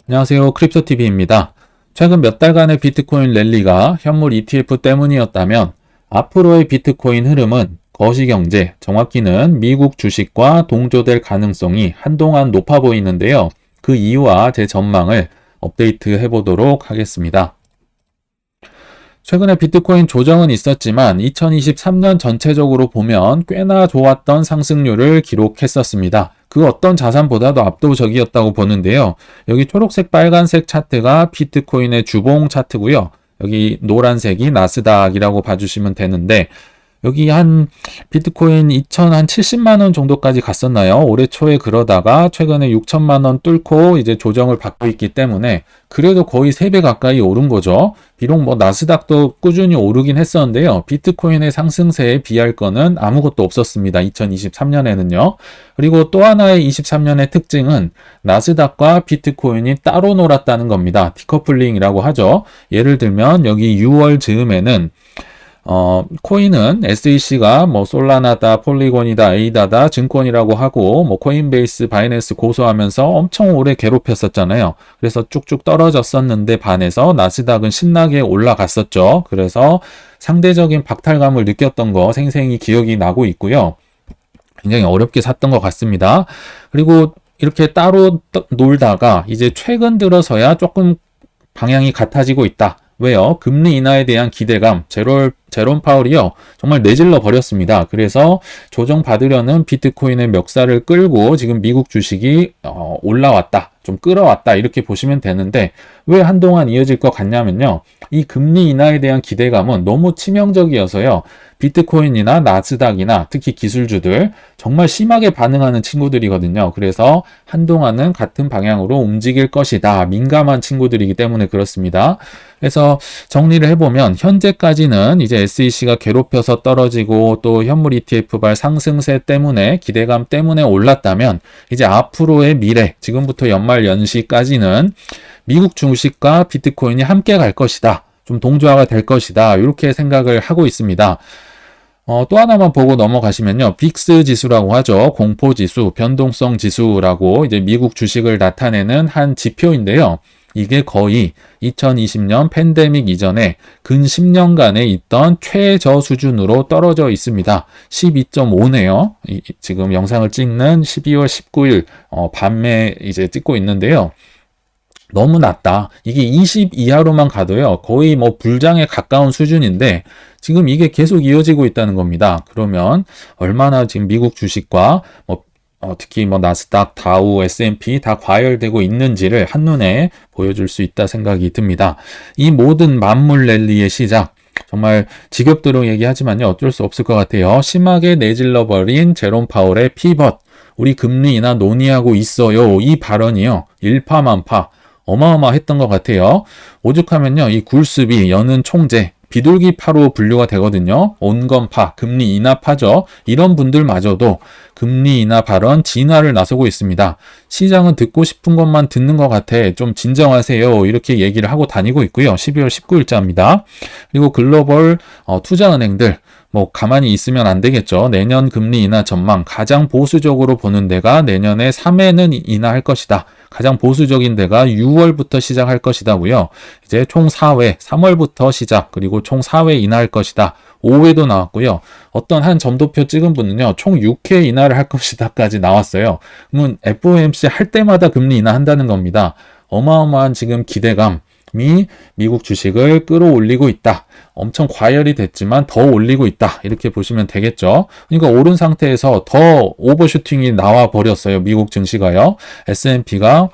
안녕하세요. 크립토TV입니다. 최근 몇 달간의 비트코인 랠리가 현물 ETF 때문이었다면 앞으로의 비트코인 흐름은 거시경제, 정확히는 미국 주식과 동조될 가능성이 한동안 높아 보이는데요. 그 이유와 제 전망을 업데이트 해보도록 하겠습니다. 최근에 비트코인 조정은 있었지만 2023년 전체적으로 보면 꽤나 좋았던 상승률을 기록했었습니다. 그 어떤 자산보다도 압도적이었다고 보는데요. 여기 초록색 빨간색 차트가 비트코인의 주봉 차트고요. 여기 노란색이 나스닥이라고 봐주시면 되는데 여기 한 비트코인 2,070만 원 정도까지 갔었나요? 올해 초에 그러다가 최근에 6천만 원 뚫고 이제 조정을 받고 있기 때문에 그래도 거의 3배 가까이 오른 거죠. 비록 뭐 나스닥도 꾸준히 오르긴 했었는데요. 비트코인의 상승세에 비할 거는 아무것도 없었습니다. 2023년에는요. 그리고 또 하나의 23년의 특징은 나스닥과 비트코인이 따로 놀았다는 겁니다. 디커플링이라고 하죠. 예를 들면 여기 6월 즈음에는 코인은 SEC가 뭐 솔라나다, 폴리곤이다, 에이다다, 증권이라고 하고 뭐 코인베이스, 바이낸스 고소하면서 엄청 오래 괴롭혔었잖아요. 그래서 쭉쭉 떨어졌었는데 반해서 나스닥은 신나게 올라갔었죠. 그래서 상대적인 박탈감을 느꼈던 거 생생히 기억이 나고 있고요. 굉장히 어렵게 샀던 것 같습니다. 그리고 이렇게 따로 놀다가 이제 최근 들어서야 조금 방향이 같아지고 있다. 왜요? 금리 인하에 대한 기대감, 제롬 파월이요. 정말 내질러 버렸습니다. 그래서 조정받으려는 비트코인의 멱살을 끌고 지금 미국 주식이 올라왔다. 좀 끌어왔다. 이렇게 보시면 되는데 왜 한동안 이어질 것 같냐면요. 이 금리 인하에 대한 기대감은 너무 치명적이어서요. 비트코인이나 나스닥이나 특히 기술주들 정말 심하게 반응하는 친구들이거든요. 그래서 한동안은 같은 방향으로 움직일 것이다. 민감한 친구들이기 때문에 그렇습니다. 그래서 정리를 해보면 현재까지는 이제 SEC가 괴롭혀서 떨어지고 또 현물 ETF발 상승세 때문에 기대감 때문에 올랐다면 이제 앞으로의 미래, 지금부터 연말 연시까지는 미국 주식과 비트코인이 함께 갈 것이다. 좀 동조화가 될 것이다. 이렇게 생각을 하고 있습니다. 또 하나만 보고 넘어가시면요. 빅스 지수라고 하죠. 공포 지수, 변동성 지수라고 이제 미국 주식을 나타내는 한 지표인데요. 이게 거의 2020년 팬데믹 이전에 근 10년간에 있던 최저 수준으로 떨어져 있습니다. 12.5네요. 지금 영상을 찍는 12월 19일 밤에 이제 찍고 있는데요. 너무 낮다. 이게 20 이하로만 가도요. 거의 뭐 불장에 가까운 수준인데 지금 이게 계속 이어지고 있다는 겁니다. 그러면 얼마나 지금 미국 주식과 특히 뭐 나스닥, 다우, S&P 다 과열되고 있는지를 한눈에 보여줄 수 있다 생각이 듭니다. 이 모든 만물 랠리의 시작, 정말 지겹도록 얘기하지만요. 어쩔 수 없을 것 같아요. 심하게 내질러버린 제롬 파월의 피벗, 우리 금리 인하 논의하고 있어요. 이 발언이요. 일파만파 어마어마했던 것 같아요. 오죽하면요. 이 굴습이 여는 총재, 비둘기파로 분류가 되거든요. 온건파, 금리 인하파죠. 이런 분들마저도 금리 인하 발언 진화를 나서고 있습니다. 시장은 듣고 싶은 것만 듣는 것 같아. 좀 진정하세요. 이렇게 얘기를 하고 다니고 있고요. 12월 19일자입니다. 그리고 글로벌 투자은행들 뭐 가만히 있으면 안 되겠죠. 내년 금리 인하 전망 가장 보수적으로 보는 데가 내년에 3회는 인하할 것이다. 가장 보수적인 데가 6월부터 시작할 것이다고요. 이제 총 4회, 3월부터 시작, 그리고 총 4회 인하할 것이다. 5회도 나왔고요. 어떤 한 점도표 찍은 분은요, 총 6회 인하를 할 것이다까지 나왔어요. 그러면 FOMC 할 때마다 금리 인하한다는 겁니다. 어마어마한 지금 기대감이 미국 주식을 끌어올리고 있다. 엄청 과열이 됐지만 더 올리고 있다. 이렇게 보시면 되겠죠. 그러니까 오른 상태에서 더 오버슈팅이 나와 버렸어요. 미국 증시가요. S&P가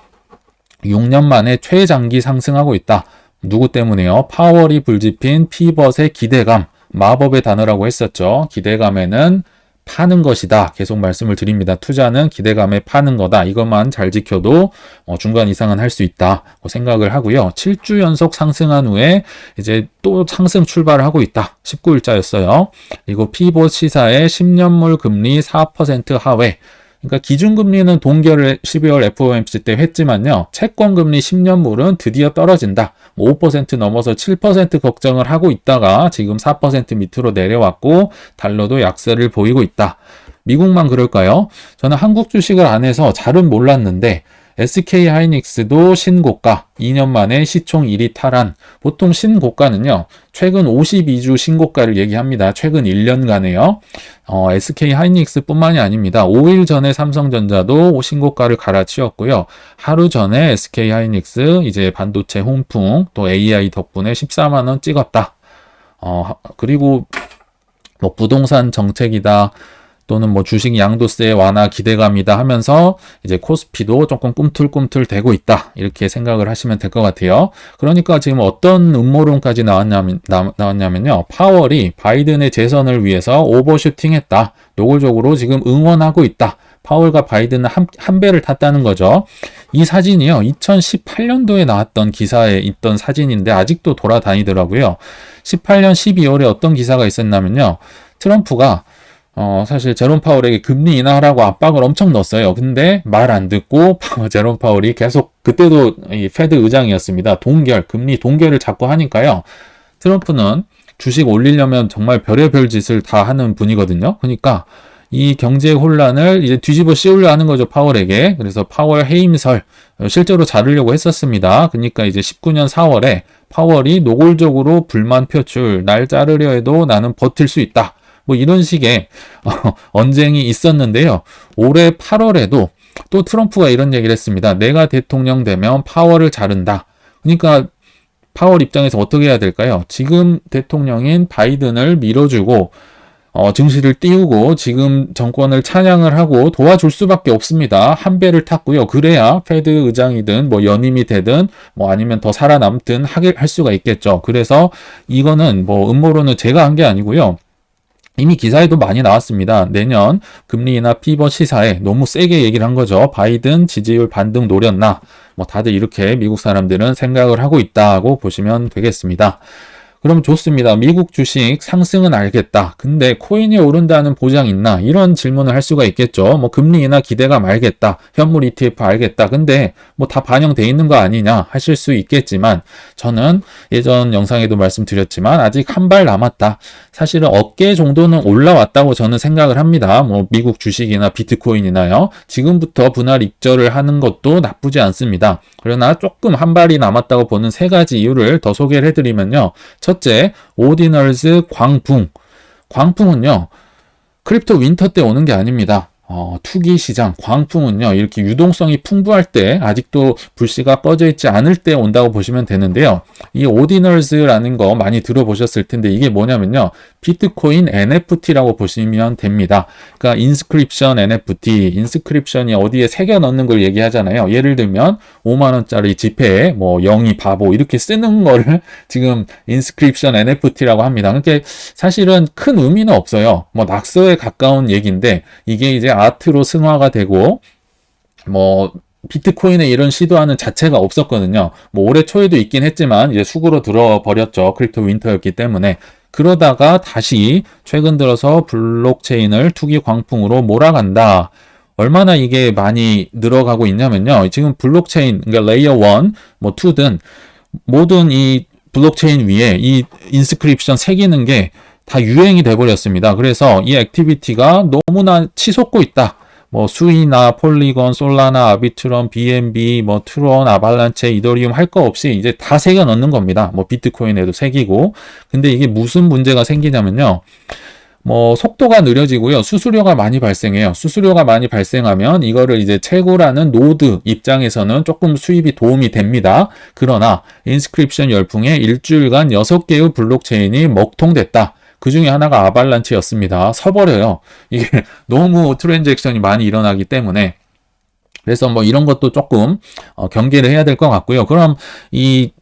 6년 만에 최장기 상승하고 있다. 누구 때문에요? 파월이 불집힌 피벗의 기대감, 마법의 단어라고 했었죠. 기대감에는 파는 것이다. 계속 말씀을 드립니다. 투자는 기대감에 파는 거다. 이것만 잘 지켜도 중간 이상은 할 수 있다 생각을 하고요. 7주 연속 상승한 후에 이제 또 상승 출발을 하고 있다. 19일자였어요. 그리고 피봇 시사의 10년물 금리 4% 하회. 그러니까 기준금리는 동결을 12월 FOMC 때 했지만요. 채권금리 10년물은 드디어 떨어진다. 5% 넘어서 7% 걱정을 하고 있다가 지금 4% 밑으로 내려왔고 달러도 약세를 보이고 있다. 미국만 그럴까요? 저는 한국 주식을 안 해서 잘은 몰랐는데 SK 하이닉스도 신고가, 2년 만에 시총 1위 탈환. 보통 신고가는요, 최근 52주 신고가를 얘기합니다. 최근 1년간에요. SK 하이닉스 뿐만이 아닙니다. 5일 전에 삼성전자도 신고가를 갈아치웠고요. 하루 전에 SK 하이닉스 이제 반도체 홍풍, 또 AI 덕분에 14만원 찍었다. 그리고 뭐 부동산 정책이다. 또는 뭐 주식 양도세 완화 기대감이다 하면서 이제 코스피도 조금 꿈틀꿈틀 대고 있다. 이렇게 생각을 하시면 될 것 같아요. 그러니까 지금 어떤 음모론까지 나왔냐면요. 파월이 바이든의 재선을 위해서 오버슈팅 했다. 노골적으로 지금 응원하고 있다. 파월과 바이든은 한 배를 탔다는 거죠. 이 사진이요. 2018년도에 나왔던 기사에 있던 사진인데 아직도 돌아다니더라고요. 18년 12월에 어떤 기사가 있었냐면요. 트럼프가 사실 제롬 파월에게 금리 인하하라고 압박을 엄청 넣었어요. 근데 말 안 듣고 제롬 파월이 계속 그때도 이 페드 의장이었습니다. 금리 동결을 자꾸 하니까요. 트럼프는 주식 올리려면 정말 별의별 짓을 다 하는 분이거든요. 그러니까 이 경제 혼란을 이제 뒤집어 씌우려 하는 거죠, 파월에게. 그래서 파월 해임설 실제로 자르려고 했었습니다. 그러니까 이제 19년 4월에 파월이 노골적으로 불만 표출, 날 자르려 해도 나는 버틸 수 있다. 뭐 이런 식의 언쟁이 있었는데요. 올해 8월에도 또 트럼프가 이런 얘기를 했습니다. 내가 대통령 되면 파월을 자른다. 그러니까 파월 입장에서 어떻게 해야 될까요? 지금 대통령인 바이든을 밀어주고 증시를 띄우고 지금 정권을 찬양을 하고 도와줄 수밖에 없습니다. 한 배를 탔고요. 그래야 페드 의장이든 뭐 연임이 되든 뭐 아니면 더 살아남든 할 수가 있겠죠. 그래서 이거는 뭐 음모론은 제가 한 게 아니고요. 이미 기사에도 많이 나왔습니다. 내년 금리 인하 피벗 시사에 너무 세게 얘기를 한 거죠. 바이든 지지율 반등 노렸나? 뭐 다들 이렇게 미국 사람들은 생각을 하고 있다고 보시면 되겠습니다. 그럼 좋습니다. 미국 주식 상승은 알겠다. 근데 코인이 오른다는 보장 있나? 이런 질문을 할 수가 있겠죠. 뭐 금리 인하 기대감 알겠다. 현물 ETF 알겠다. 근데 뭐 다 반영돼 있는 거 아니냐 하실 수 있겠지만 저는 예전 영상에도 말씀드렸지만 아직 한 발 남았다. 사실은 어깨 정도는 올라왔다고 저는 생각을 합니다. 뭐 미국 주식이나 비트코인이나요. 지금부터 분할 익절을 하는 것도 나쁘지 않습니다. 그러나 조금 한 발이 남았다고 보는 세 가지 이유를 더 소개를 해드리면요. 첫째, 오디널즈 광풍. 광풍은요, 크립토 윈터 때 오는 게 아닙니다. 투기 시장, 광풍은요, 이렇게 유동성이 풍부할 때, 아직도 불씨가 꺼져 있지 않을 때 온다고 보시면 되는데요. 이 오디널즈라는 거 많이 들어보셨을 텐데, 이게 뭐냐면요, 비트코인 NFT라고 보시면 됩니다. 그러니까 인스크립션 NFT, 인스크립션이 어디에 새겨 넣는 걸 얘기하잖아요. 예를 들면 5만원짜리 지폐에 뭐 영이 바보 이렇게 쓰는 거를 지금 인스크립션 NFT라고 합니다. 그러니까 사실은 큰 의미는 없어요. 뭐 낙서에 가까운 얘기인데 이게 이제 아트로 승화가 되고 뭐 비트코인에 이런 시도하는 자체가 없었거든요. 뭐 올해 초에도 있긴 했지만 이제 수구로 들어버렸죠. 크립토 윈터였기 때문에. 그러다가 다시 최근 들어서 블록체인을 투기 광풍으로 몰아간다. 얼마나 이게 많이 늘어가고 있냐면요. 지금 블록체인, 그러니까 레이어 1, 뭐 2든 모든 이 블록체인 위에 이 인스크립션 새기는 게 다 유행이 돼버렸습니다. 그래서 이 액티비티가 너무나 치솟고 있다. 뭐 수이나 폴리건, 솔라나, 아비트럼, BNB, 뭐 트론, 아발란체, 이더리움 할 거 없이 이제 다 새겨 넣는 겁니다. 뭐 비트코인에도 새기고. 근데 이게 무슨 문제가 생기냐면요. 뭐 속도가 느려지고요. 수수료가 많이 발생해요. 수수료가 많이 발생하면 이거를 이제 채굴하는 노드 입장에서는 조금 수입이 도움이 됩니다. 그러나 인스크립션 열풍에 일주일간 6개의 블록체인이 먹통됐다. 그 중에 하나가 아발란체였습니다. 서버려요. 이게 너무 트랜잭션이 많이 일어나기 때문에. 그래서 뭐 이런 것도 조금 경계를 해야 될 것 같고요. 그럼 이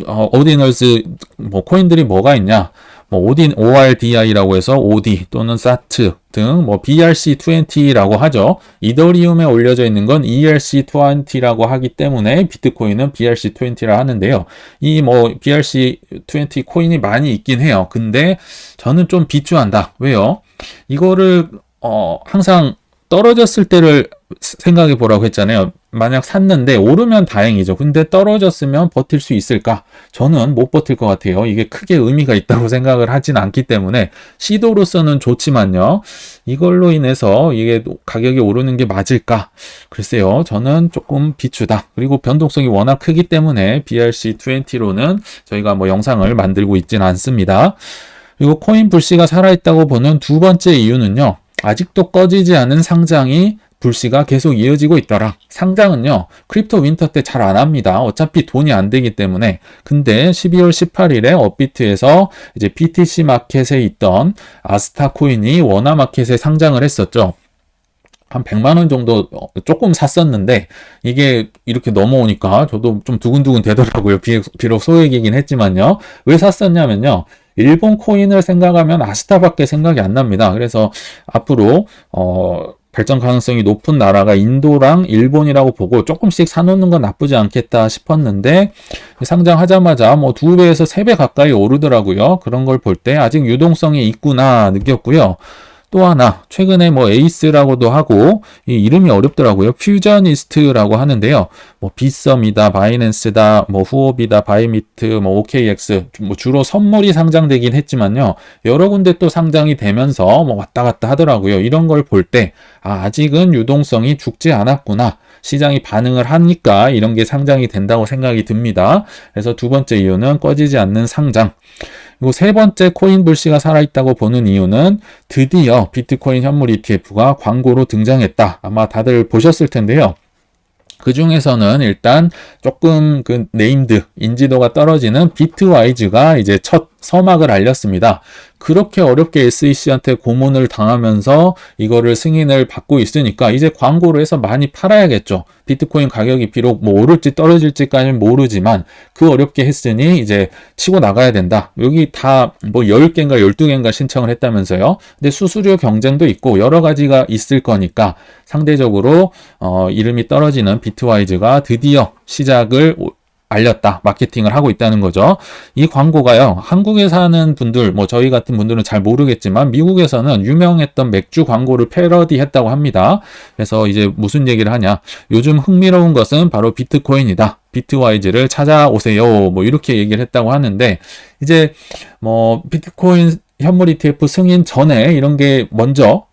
오디널즈 뭐 코인들이 뭐가 있냐? 뭐 ORDI라고 해서 OD 또는 SAT 등 뭐 BRC20라고 하죠. 이더리움에 올려져 있는 건 ERC20라고 하기 때문에 비트코인은 BRC20라 하는데요. 이 뭐 BRC20 코인이 많이 있긴 해요. 근데 저는 좀 비추한다. 왜요? 이거를 항상 떨어졌을 때를 생각해 보라고 했잖아요. 만약 샀는데 오르면 다행이죠. 근데 떨어졌으면 버틸 수 있을까? 저는 못 버틸 것 같아요. 이게 크게 의미가 있다고 생각을 하진 않기 때문에 시도로서는 좋지만요. 이걸로 인해서 이게 가격이 오르는 게 맞을까? 글쎄요. 저는 조금 비추다. 그리고 변동성이 워낙 크기 때문에 BRC20로는 저희가 뭐 영상을 만들고 있진 않습니다. 그리고 코인 불씨가 살아있다고 보는 두 번째 이유는요. 아직도 꺼지지 않은 상장이 불씨가 계속 이어지고 있더라. 상장은요, 크립토 윈터 때 잘 안 합니다. 어차피 돈이 안 되기 때문에. 근데 12월 18일에 업비트에서 이제 BTC 마켓에 있던 아스타 코인이 워나 마켓에 상장을 했었죠. 한 100만 원 정도 조금 샀었는데 이게 이렇게 넘어오니까 저도 좀 두근두근 되더라고요. 비록 소액이긴 했지만요. 왜 샀었냐면요. 일본 코인을 생각하면 아스타밖에 생각이 안 납니다. 그래서 앞으로 발전 가능성이 높은 나라가 인도랑 일본이라고 보고 조금씩 사놓는 건 나쁘지 않겠다 싶었는데 상장하자마자 뭐 2배에서 3배 가까이 오르더라고요. 그런 걸 볼 때 아직 유동성이 있구나 느꼈고요. 또 하나 최근에 뭐 에이스라고도 하고 이 이름이 어렵더라고요. 퓨저니스트라고 하는데요. 뭐 빗썸이다, 바이낸스다, 뭐 후오비다, 바이미트, 뭐 OKX 뭐 주로 선물이 상장되긴 했지만요. 여러 군데 또 상장이 되면서 뭐 왔다 갔다 하더라고요. 이런 걸 볼 때 아직은 유동성이 죽지 않았구나. 시장이 반응을 하니까 이런 게 상장이 된다고 생각이 듭니다. 그래서 두 번째 이유는 꺼지지 않는 상장. 그리고 세 번째 코인 불씨가 살아있다고 보는 이유는 드디어 비트코인 현물 ETF가 광고로 등장했다. 아마 다들 보셨을 텐데요. 그 중에서는 일단 조금 그 네임드, 인지도가 떨어지는 비트와이즈가 이제 첫 서막을 알렸습니다. 그렇게 어렵게 SEC한테 고문을 당하면서 이거를 승인을 받고 있으니까 이제 광고로 해서 많이 팔아야겠죠. 비트코인 가격이 비록 뭐 오를지 떨어질지까지는 모르지만 그 어렵게 했으니 이제 치고 나가야 된다. 여기 다 뭐 10개인가 12개인가 신청을 했다면서요. 근데 수수료 경쟁도 있고 여러 가지가 있을 거니까 상대적으로 이름이 떨어지는 비트와이즈가 드디어 시작을 알렸다. 마케팅을 하고 있다는 거죠. 이 광고가요. 한국에 사는 분들, 뭐 저희 같은 분들은 잘 모르겠지만 미국에서는 유명했던 맥주 광고를 패러디 했다고 합니다. 그래서 이제 무슨 얘기를 하냐. 요즘 흥미로운 것은 바로 비트코인이다. 비트와이즈를 찾아오세요. 뭐 이렇게 얘기를 했다고 하는데 이제 뭐 비트코인 현물 ETF 승인 전에 이런 게 먼저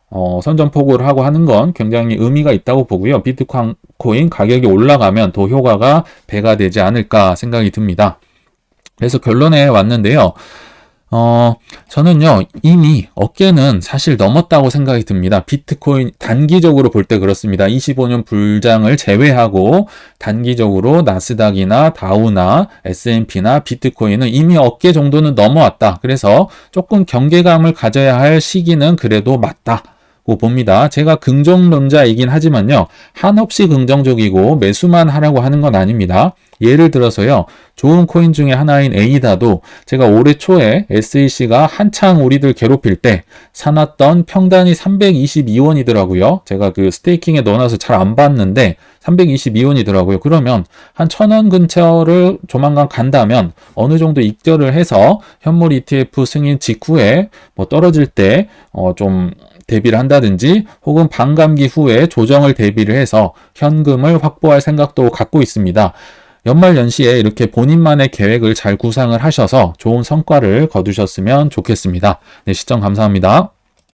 선전포고를 하고 하는 건 굉장히 의미가 있다고 보고요. 비트코인 가격이 올라가면 더 효과가 배가 되지 않을까 생각이 듭니다. 그래서 결론에 왔는데요. 저는요, 이미 어깨는 사실 넘었다고 생각이 듭니다. 비트코인 단기적으로 볼 때 그렇습니다. 25년 불장을 제외하고 단기적으로 나스닥이나 다우나 S&P나 비트코인은 이미 어깨 정도는 넘어왔다. 그래서 조금 경계감을 가져야 할 시기는 그래도 맞다. 고 봅니다. 제가 긍정론자이긴 하지만요. 한없이 긍정적이고 매수만 하라고 하는 건 아닙니다. 예를 들어서요. 좋은 코인 중에 하나인 에이다도 제가 올해 초에 SEC가 한창 우리들 괴롭힐 때 사놨던 평단이 322원이더라고요. 제가 그 스테이킹에 넣어놔서 잘 안 봤는데 322원이더라고요. 그러면 한 1,000원 근처를 조만간 간다면 어느 정도 익절을 해서 현물 ETF 승인 직후에 뭐 떨어질 때 좀 대비를 한다든지 혹은 반감기 후에 조정을 대비를 해서 현금을 확보할 생각도 갖고 있습니다. 연말 연시에 이렇게 본인만의 계획을 잘 구상을 하셔서 좋은 성과를 거두셨으면 좋겠습니다. 네, 시청 감사합니다.